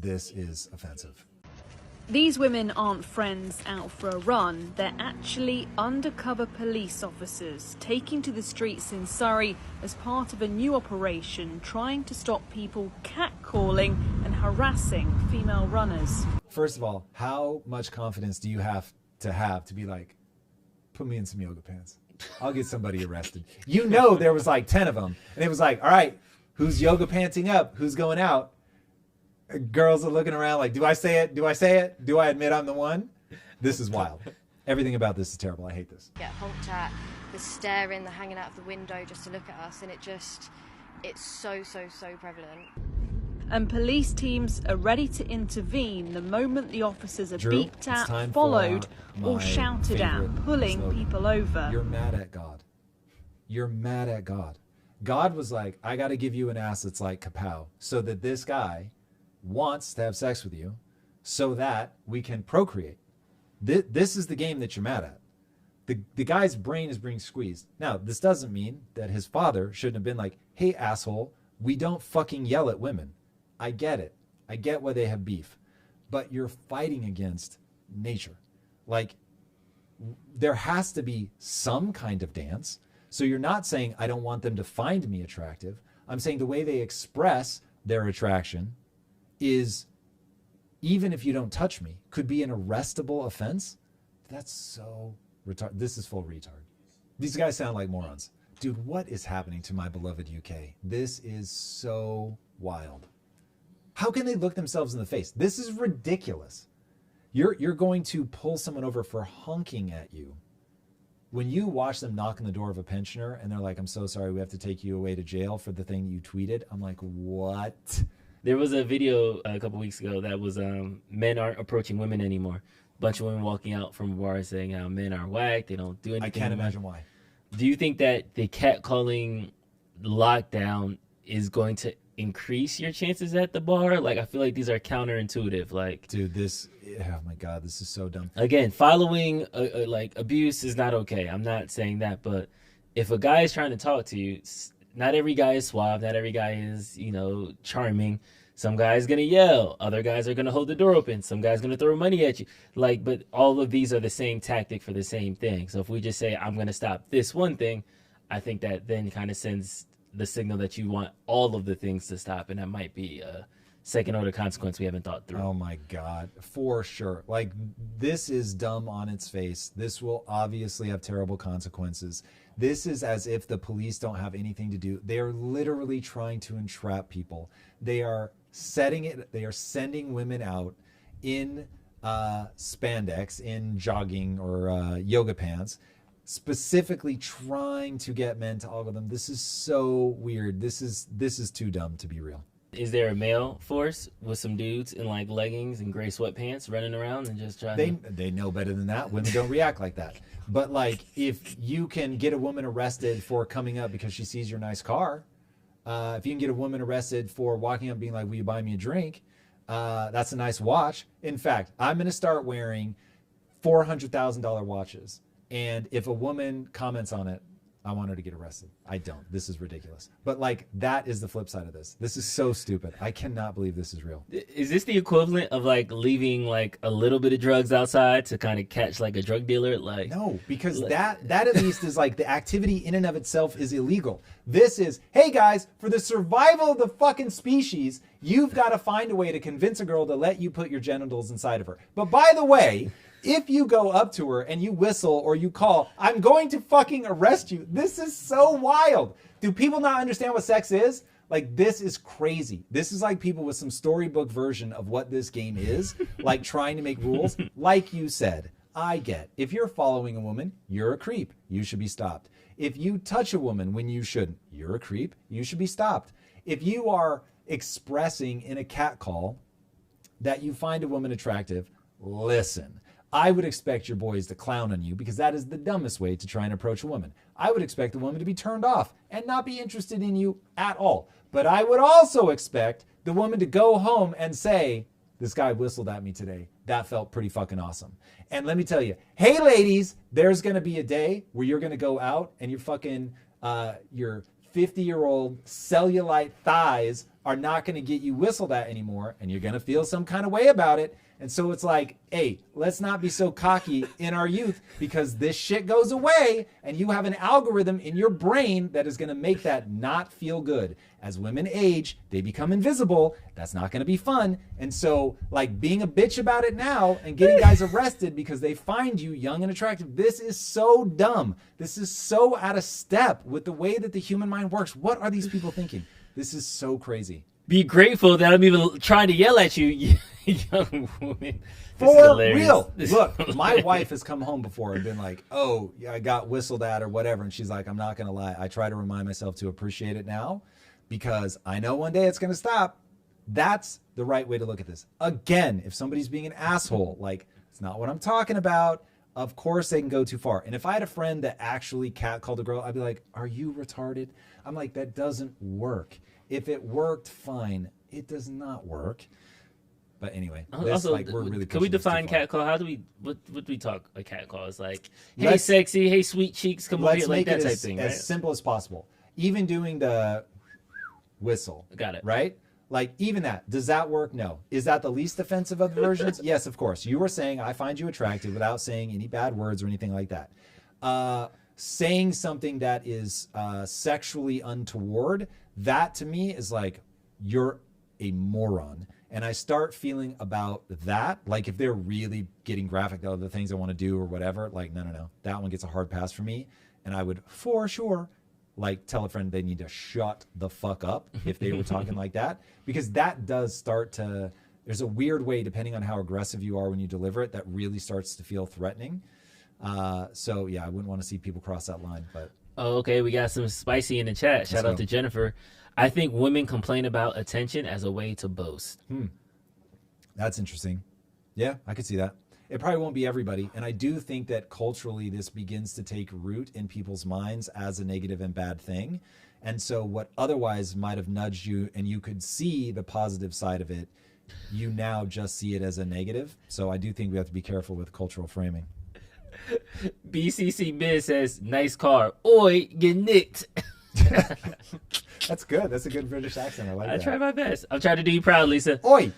this is offensive. These women aren't friends out for a run. They're actually undercover police officers taking to the streets in Surrey as part of a new operation trying to stop people catcalling and harassing female runners. First of all, how much confidence do you have to be like, put me in some yoga pants? I'll get somebody arrested. You know there was like 10 of them. And it was like, all right, who's yoga panting up? Who's going out? Girls are looking around like, do I say it? Do I say it? Do I admit I'm the one? This is wild. Everything about this is terrible. I hate this. Get honked at, the staring, the hanging out of the window just to look at us, and it's so prevalent. And police teams are ready to intervene the moment the officers are Drew, beeped at, it's time followed, for or shouted at, favorite pulling slogan. people over. You're mad at God. You're mad at God. God was like, I got to give you an ass that's like kapow, so that this guy wants to have sex with you so that we can procreate. This is the game that you're mad at. The guy's brain is being squeezed. Now, this doesn't mean that his father shouldn't have been like, hey, asshole, we don't fucking yell at women. I get it. I get why they have beef. But you're fighting against nature. Like, there has to be some kind of dance. So you're not saying, I don't want them to find me attractive. I'm saying the way they express their attraction is, even if you don't touch me, could be an arrestable offense. That's so retarded. This is full retard. These guys sound like morons. Dude, what is happening to my beloved UK? This is so wild. How can they look themselves in the face? This is ridiculous. You're going to pull someone over for honking at you. When you watch them knock on the door of a pensioner and they're like, I'm so sorry, we have to take you away to jail for the thing you tweeted. I'm like, what? There was a video a couple weeks ago that was men aren't approaching women anymore. A bunch of women walking out from bars saying how men are whack, they don't do anything. I can't imagine why. Do you think that the catcalling lockdown is going to increase your chances at the bar? Like, I feel like these are counterintuitive. Like, dude, oh my God, this is so dumb. Again, following like abuse is not okay. I'm not saying that, but if a guy is trying to talk to you, not every guy is suave. Not every guy is, charming. Some guy's going to yell. Other guys are going to hold the door open. Some guy's going to throw money at you. Like, but all of these are the same tactic for the same thing. So if we just say, I'm going to stop this one thing, I think that then kind of sends the signal that you want all of the things to stop. And that might be a second order consequence we haven't thought through. Oh my God, for sure. Like, this is dumb on its face. This will obviously have terrible consequences. This is as if the police don't have anything to do. They are literally trying to entrap people. They are sending women out in spandex, in jogging or yoga pants, specifically trying to get men to ogle them. This is so weird. This is too dumb to be real. Is there a male force with some dudes in like leggings and gray sweatpants running around and just trying They know better than that. Women don't react like that. But like, if you can get a woman arrested for coming up because she sees your nice car, if you can get a woman arrested for walking up being like, will you buy me a drink? That's a nice watch. In fact, I'm going to start wearing $400,000 watches. And if a woman comments on it, I want her to get arrested. I don't. This is ridiculous. But like, that is the flip side of this. This is so stupid. I cannot believe this is real. Is this the equivalent of like leaving like a little bit of drugs outside to kind of catch like a drug dealer? Like, no, because that at least is like, the activity in and of itself is illegal. This is, hey guys, for the survival of the fucking species, you've got to find a way to convince a girl to let you put your genitals inside of her. But by the way, if you go up to her and you whistle or you call, I'm going to fucking arrest you. This is so wild. Do people not understand what sex is? Like, this is crazy. This is like people with some storybook version of what this game is, like trying to make rules. Like you said, I get, if you're following a woman, you're a creep. You should be stopped. If you touch a woman when you shouldn't, you're a creep. You should be stopped. If you are expressing in a catcall that you find a woman attractive, listen. I would expect your boys to clown on you because that is the dumbest way to try and approach a woman. I would expect the woman to be turned off and not be interested in you at all. But I would also expect the woman to go home and say, this guy whistled at me today. That felt pretty fucking awesome. And let me tell you, hey ladies, there's going to be a day where you're going to go out and you're fucking, your 50-year-old cellulite thighs are not going to get you whistled at anymore, and you're going to feel some kind of way about it. And so it's like, hey, let's not be so cocky in our youth, because this shit goes away and you have an algorithm in your brain that is going to make that not feel good. As women age, they become invisible. That's not going to be fun. And so, like, being a bitch about it now and getting guys arrested because they find you young and attractive, this is so dumb. This is so out of step with the way that the human mind works. What are these people thinking? This is so crazy. Be grateful that I'm even trying to yell at you, young woman. For real. Look, my wife has come home before and been like, oh, I got whistled at or whatever. And she's like, I'm not going to lie. I try to remind myself to appreciate it now because I know one day it's going to stop. That's the right way to look at this. Again, if somebody's being an asshole, like, it's not what I'm talking about. Of course they can go too far. And if I had a friend that actually catcalled a girl, I'd be like, are you retarded? I'm like, that doesn't work. If it worked, fine. It does not work. But anyway, also, like, we're really can we define catcall? How do we what we talk a catcall? It's like, hey, sexy, hey, sweet cheeks, come over here, like that type thing, right? As simple as possible. Even doing the whistle. Got it. Right? Like, even that. Does that work? No. Is that the least offensive of the versions? Yes, of course. You were saying, I find you attractive without saying any bad words or anything like that. Saying something that is sexually untoward, that to me is like, you're a moron. And I start feeling about that, like if they're really getting graphic, the things I want to do or whatever, like, no. That one gets a hard pass for me. And I would, for sure, like, tell a friend they need to shut the fuck up if they were talking like that. Because that does start to, there's a weird way, depending on how aggressive you are when you deliver it, that really starts to feel threatening. So, yeah, I wouldn't want to see people cross that line. But oh, okay, we got some spicy in the chat. Shout out to Jennifer. I think women complain about attention as a way to boast. That's interesting. Yeah, I could see that. It probably won't be everybody. And I do think that culturally this begins to take root in people's minds as a negative and bad thing. And so what otherwise might have nudged you and you could see the positive side of it, you now just see it as a negative. So I do think we have to be careful with cultural framing. BCC Biz says, nice car. Oi, get nicked. That's good. That's a good British accent. I like that. I try my best. I'm trying to do you proud, Lisa. Oi,